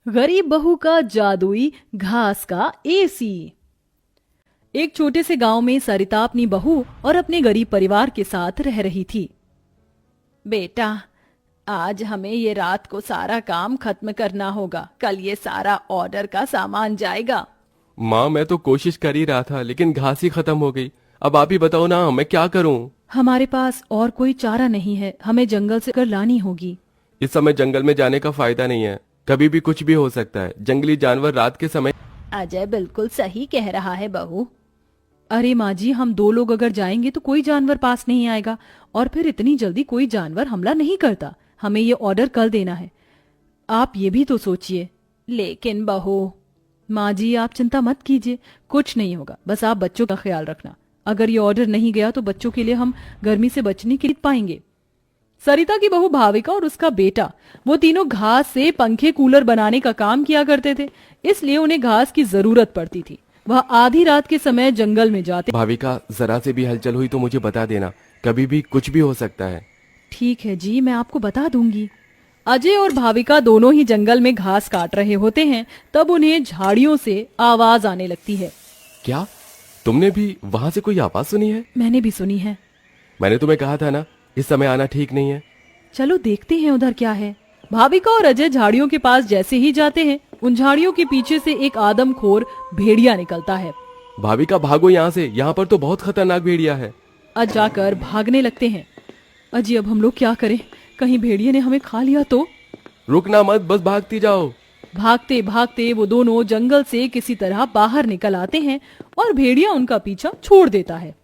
गरीब बहू का जादुई घास का एसी। एक छोटे से गांव में सरिता अपनी बहू और अपने गरीब परिवार के साथ रह रही थी। बेटा, आज हमें ये रात को सारा काम खत्म करना होगा, कल ये सारा ऑर्डर का सामान जाएगा। माँ, मैं तो कोशिश कर ही रहा था लेकिन घास ही खत्म हो गई। अब आप ही बताओ ना, मैं क्या करूँ? हमारे पास और कोई चारा नहीं है, हमें जंगल से कर लानी होगी। इस समय जंगल में जाने का फायदा नहीं है, कभी भी कुछ भी हो सकता है। जंगली जानवर रात के समय। अजय बिल्कुल सही कह रहा है बहू। अरे माँ जी, हम दो लोग अगर जाएंगे तो कोई जानवर पास नहीं आएगा, और फिर इतनी जल्दी कोई जानवर हमला नहीं करता। हमें ये ऑर्डर कल देना है, आप ये भी तो सोचिए। लेकिन बहू। माँ जी, आप चिंता मत कीजिए, कुछ नहीं होगा, बस आप बच्चों का ख्याल रखना। अगर ये ऑर्डर नहीं गया तो बच्चों के लिए हम गर्मी से बचने के लिए पाएंगे। सरिता की बहू भाविका और उसका बेटा, वो तीनों घास से पंखे कूलर बनाने का काम किया करते थे, इसलिए उन्हें घास की जरूरत पड़ती थी। वह आधी रात के समय जंगल में जाते। भाविका, जरा से भी हलचल हुई तो मुझे बता देना, कभी भी कुछ भी हो सकता है। ठीक है जी, मैं आपको बता दूंगी। अजय और भाविका दोनों ही जंगल में घास काट रहे होते हैं, तब उन्हें झाड़ियों से आवाज आने लगती है। क्या तुमने भी वहां से कोई आवाज सुनी है? मैंने भी सुनी है। मैंने तुम्हें कहा था ना, इस समय आना ठीक नहीं है। चलो देखते हैं उधर क्या है। भाविका और अजय झाड़ियों के पास जैसे ही जाते हैं, उन झाड़ियों के पीछे से एक आदमखोर भेड़िया निकलता है। भाविका, भागो यहाँ से, यहाँ पर तो बहुत खतरनाक भेड़िया है। अज जाकर भागने लगते हैं। अजी, अब हम लोग क्या करें? कहीं भेड़िए ने हमें खा लिया तो? रुकना मत, बस भागती जाओ। भागते भागते वो दोनों जंगल से किसी तरह बाहर निकल आते हैं और भेड़िया उनका पीछा छोड़ देता है।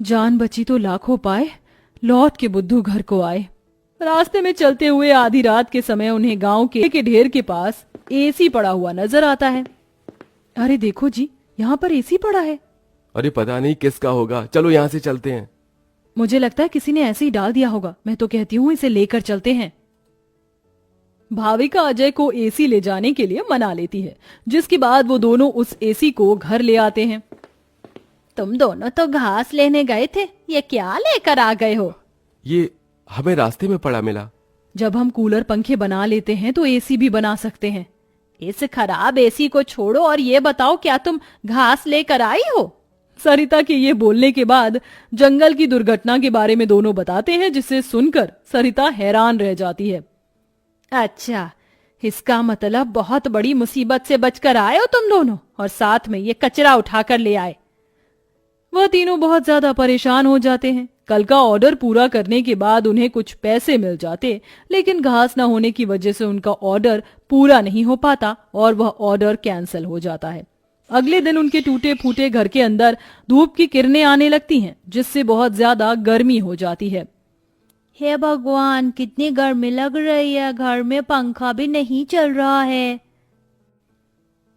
जान बची तो लाखों पाए, लौट के बुद्धू घर को आए। रास्ते में चलते हुए आधी रात के समय उन्हें गांव के ढेर के पास एसी पड़ा हुआ नजर आता है। अरे देखो जी, यहाँ पर एसी पड़ा है। अरे पता नहीं किसका होगा, चलो यहाँ से चलते हैं। मुझे लगता है किसी ने ऐसे ही डाल दिया होगा। मैं तो कहती हूँ इसे लेकर चलते हैं। भाविका अजय को एसी ले जाने के लिए मना लेती है, जिसके बाद वो दोनों उस एसी को घर ले आते हैं। तुम दोनों तो घास लेने गए थे, ये क्या लेकर आ गए हो? ये हमें रास्ते में पड़ा मिला। जब हम कूलर पंखे बना लेते हैं तो एसी भी बना सकते हैं। इस खराब एसी को छोड़ो और ये बताओ, क्या तुम घास लेकर आई हो? सरिता के ये बोलने के बाद जंगल की दुर्घटना के बारे में दोनों बताते हैं, जिसे सुनकर सरिता हैरान रह जाती है। अच्छा, इसका मतलब बहुत बड़ी मुसीबत से बचकर आए हो तुम दोनों, और साथ में ये कचरा उठाकर ले आए। वह तीनों बहुत ज्यादा परेशान हो जाते हैं। कल का ऑर्डर पूरा करने के बाद उन्हें कुछ पैसे मिल जाते, लेकिन घास न होने की वजह से उनका ऑर्डर पूरा नहीं हो पाता और वह ऑर्डर कैंसिल हो जाता है। अगले दिन उनके टूटे फूटे घर के अंदर धूप की किरणें आने लगती हैं, जिससे बहुत ज्यादा गर्मी हो जाती है। हे भगवान, कितनी गर्मी लग रही है, घर में पंखा भी नहीं चल रहा है।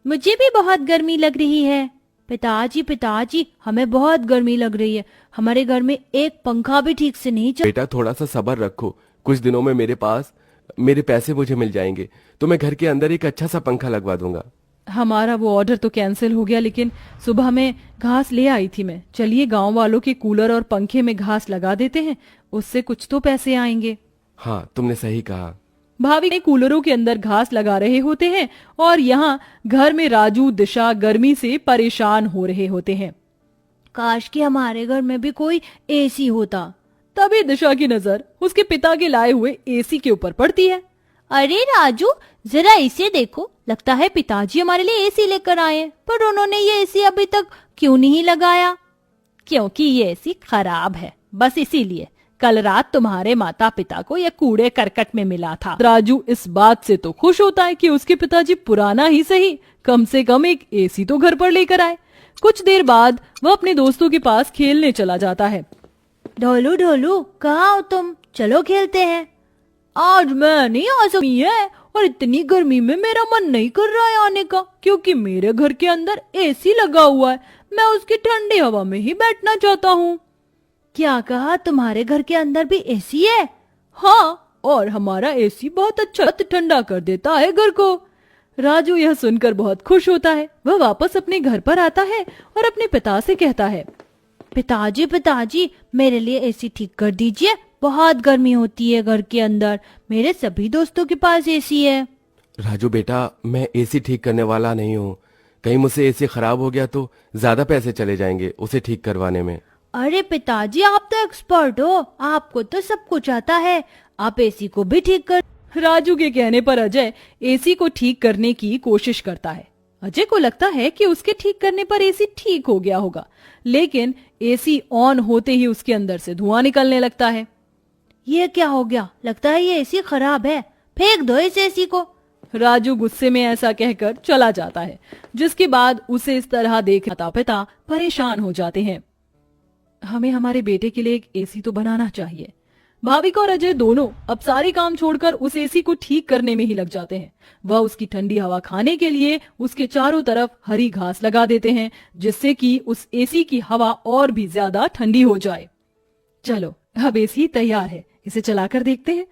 मुझे भी बहुत गर्मी लग रही है। पिताजी पिताजी, हमें बहुत गर्मी लग रही है, हमारे घर में एक पंखा भी ठीक से नहीं चल। बेटा, थोड़ा सा सब्र रखो, कुछ दिनों में मेरे पैसे मुझे मिल जाएंगे, तो मैं घर के अंदर एक अच्छा सा पंखा लगवा दूंगा। हमारा वो ऑर्डर तो कैंसिल हो गया, लेकिन सुबह में घास ले आई थी मैं। चलिए गांव वालों के कूलर और पंखे में घास लगा देते हैं, उससे कुछ तो पैसे आएंगे। हाँ, तुमने सही कहा। भाभी ने कूलरों के अंदर घास लगा रहे होते हैं और यहाँ घर में राजू दिशा गर्मी से परेशान हो रहे होते हैं। काश कि हमारे घर में भी कोई एसी होता। तभी दिशा की नजर उसके पिता के लाए हुए एसी के ऊपर पड़ती है। अरे राजू, जरा इसे देखो, लगता है पिताजी हमारे लिए एसी लेकर आए हैं, पर उन्होंने ये एसी अभी तक क्यों नहीं लगाया? क्योंकि ये एसी खराब है, बस इसीलिए। कल रात तुम्हारे माता पिता को यह कूड़े करकट में मिला था। राजू इस बात से तो खुश होता है कि उसके पिताजी पुराना ही सही, कम से कम एक एसी तो घर पर लेकर आए। कुछ देर बाद वह अपने दोस्तों के पास खेलने चला जाता है। ढोलू ढोलू, कहाँ हो तुम? चलो खेलते हैं। आज मैं नहीं आ सकती है, और इतनी गर्मी में मेरा मन नहीं कर रहा है आने का, क्योंकि मेरे घर के अंदर एसी लगा हुआ है। मैं उसकी ठंडी हवा में ही बैठना चाहता हूँ। क्या कहा? तुम्हारे घर के अंदर भी एसी है? हाँ, और हमारा एसी बहुत अच्छा ठंडा कर देता है घर को। राजू यह सुनकर बहुत खुश होता है। वह वापस अपने घर पर आता है और अपने पिता से कहता है, पिताजी पिताजी, मेरे लिए एसी ठीक कर दीजिए, बहुत गर्मी होती है घर के अंदर। मेरे सभी दोस्तों के पास एसी है। राजू बेटा, मैं एसी ठीक करने वाला नहीं हूँ। कहीं मुझसे एसी खराब हो गया तो ज्यादा पैसे चले जाएंगे उसे ठीक करवाने में। अरे पिताजी, आप तो एक्सपर्ट हो, आपको तो सब कुछ आता है, आप एसी को भी ठीक कर। राजू के कहने पर अजय एसी को ठीक करने की कोशिश करता है। अजय को लगता है कि उसके ठीक करने पर एसी ठीक हो गया होगा, लेकिन एसी ऑन होते ही उसके अंदर से धुआं निकलने लगता है। ये क्या हो गया? लगता है ये एसी खराब है, फेंक दो इस एसी को। राजू गुस्से में ऐसा कहकर चला जाता है, जिसके बाद उसे इस तरह देख माता पिता परेशान हो जाते हैं। हमें हमारे बेटे के लिए एक एसी तो बनाना चाहिए। भाविका और अजय दोनों अब सारे काम छोड़कर उस एसी को ठीक करने में ही लग जाते हैं। वह उसकी ठंडी हवा खाने के लिए उसके चारों तरफ हरी घास लगा देते हैं, जिससे कि उस एसी की हवा और भी ज्यादा ठंडी हो जाए। चलो, अब एसी तैयार है, इसे चलाकर देखते हैं।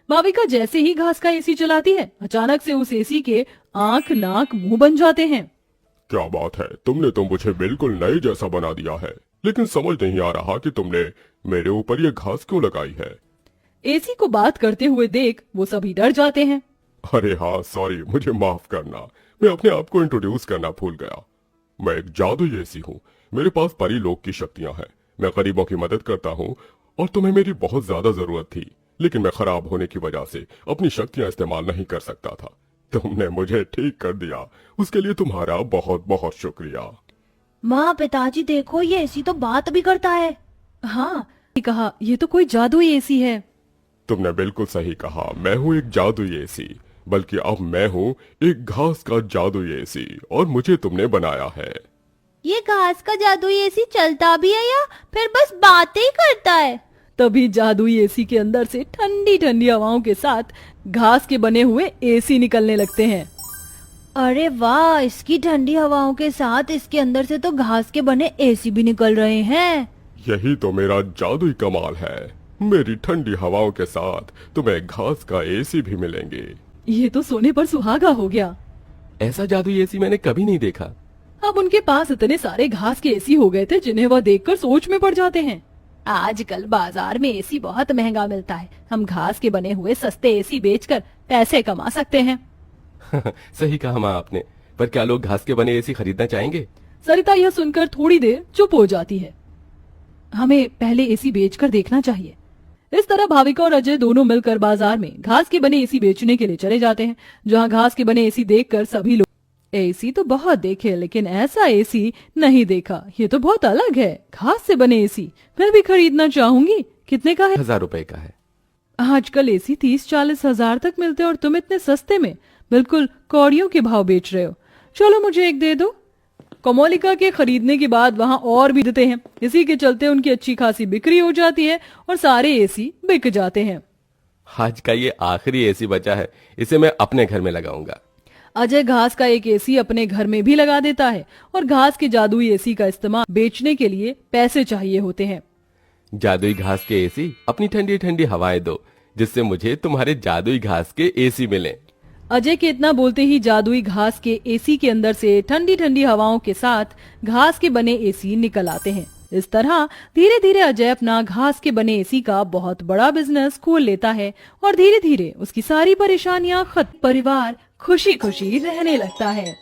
भाविका जैसे ही घास का एसी चलाती है, अचानक से उस एसी के आंख नाक मुंह बन जाते हैं। क्या बात है, तुमने तो मुझे बिल्कुल नए जैसा बना दिया है, लेकिन समझ नहीं आ रहा कि तुमने मेरे ऊपर ये घास क्यों लगाई है। एसी को बात करते हुए देख वो सभी डर जाते हैं। अरे हाँ, सॉरी, मुझे माफ करना, मैं अपने आप को इंट्रोड्यूस करना भूल गया। मैं एक जादुई एसी हूँ, मेरे पास परी लोक की शक्तियाँ हैं, मैं गरीबों की मदद करता हूँ और तुम्हें मेरी बहुत ज्यादा जरूरत थी, लेकिन मैं खराब होने की वजह से अपनी शक्तियाँ इस्तेमाल नहीं कर सकता था। तुमने मुझे ठीक कर दिया, उसके लिए तुम्हारा बहुत बहुत शुक्रिया। माँ, पिताजी देखो, ये एसी तो बात भी करता है। हाँ, कहा, ये तो कोई जादुई एसी है। तुमने बिल्कुल सही कहा, मैं हूँ एक जादुई एसी, बल्कि अब मैं हूँ एक घास का जादुई एसी और मुझे तुमने बनाया है। ये घास का जादुई एसी चलता भी है या फिर बस बातें ही करता है? तभी जादुई एसी के अंदर से ठंडी ठंडी हवाओं के साथ घास के बने हुए एसी निकलने लगते हैं। अरे वाह, इसकी ठंडी हवाओं के साथ इसके अंदर से तो घास के बने एसी भी निकल रहे हैं। यही तो मेरा जादुई कमाल है, मेरी ठंडी हवाओं के साथ तुम्हें घास का एसी भी मिलेंगे। ये तो सोने पर सुहागा हो गया। ऐसा जादुई एसी मैंने कभी नहीं देखा। अब उनके पास इतने सारे घास के एसी हो गए थे जिन्हें वह देखकर सोच में पड़ जाते हैं। आजकल बाजार में एसी बहुत महंगा मिलता है, हम घास के बने हुए सस्ते एसी बेचकर पैसे कमा सकते हैं। सही कहा माँ आपने, पर क्या लोग घास के बने एसी खरीदना चाहेंगे? सरिता यह सुनकर थोड़ी देर चुप हो जाती है। हमें पहले एसी बेचकर देखना चाहिए। इस तरह भाविका और अजय दोनों मिलकर बाजार में घास के बने एसी बेचने के लिए चले जाते हैं, जहां घास के बने एसी देखकर सभी लोग, एसी तो बहुत देखे लेकिन ऐसा एसी नहीं देखा, ये तो बहुत अलग है, घास से बने एसी मैं भी खरीदना चाहूंगी। कितने का है? 1000 रुपए का है। आजकल एसी 30-40 हजार तक मिलते हैं और तुम इतने सस्ते में बिल्कुल कौड़ियों के भाव बेच रहे हो। चलो मुझे एक दे दो। कोमोलिका के खरीदने के बाद वहां और भी देते हैं, इसी के चलते उनकी अच्छी खासी बिक्री हो जाती है और सारे एसी बिक जाते हैं। आज का ये आखिरी एसी बचा है, इसे मैं अपने घर में लगाऊंगा। अजय घास का एक एसी अपने घर में भी लगा देता है और घास के जादुई एसी का इस्तेमाल बेचने के लिए पैसे चाहिए होते हैं। जादुई घास के एसी, अपनी ठंडी ठंडी हवाएं दो, जिससे मुझे तुम्हारे जादुई घास के एसी मिले। अजय के इतना बोलते ही जादुई घास के एसी के अंदर से ठंडी ठंडी हवाओं के साथ घास के बने एसी निकल आते हैं। इस तरह धीरे धीरे अजय अपना घास के बने एसी का बहुत बड़ा बिजनेस खोल लेता है और धीरे धीरे उसकी सारी परेशानियां खत्म, परिवार खुशी खुशी रहने लगता है।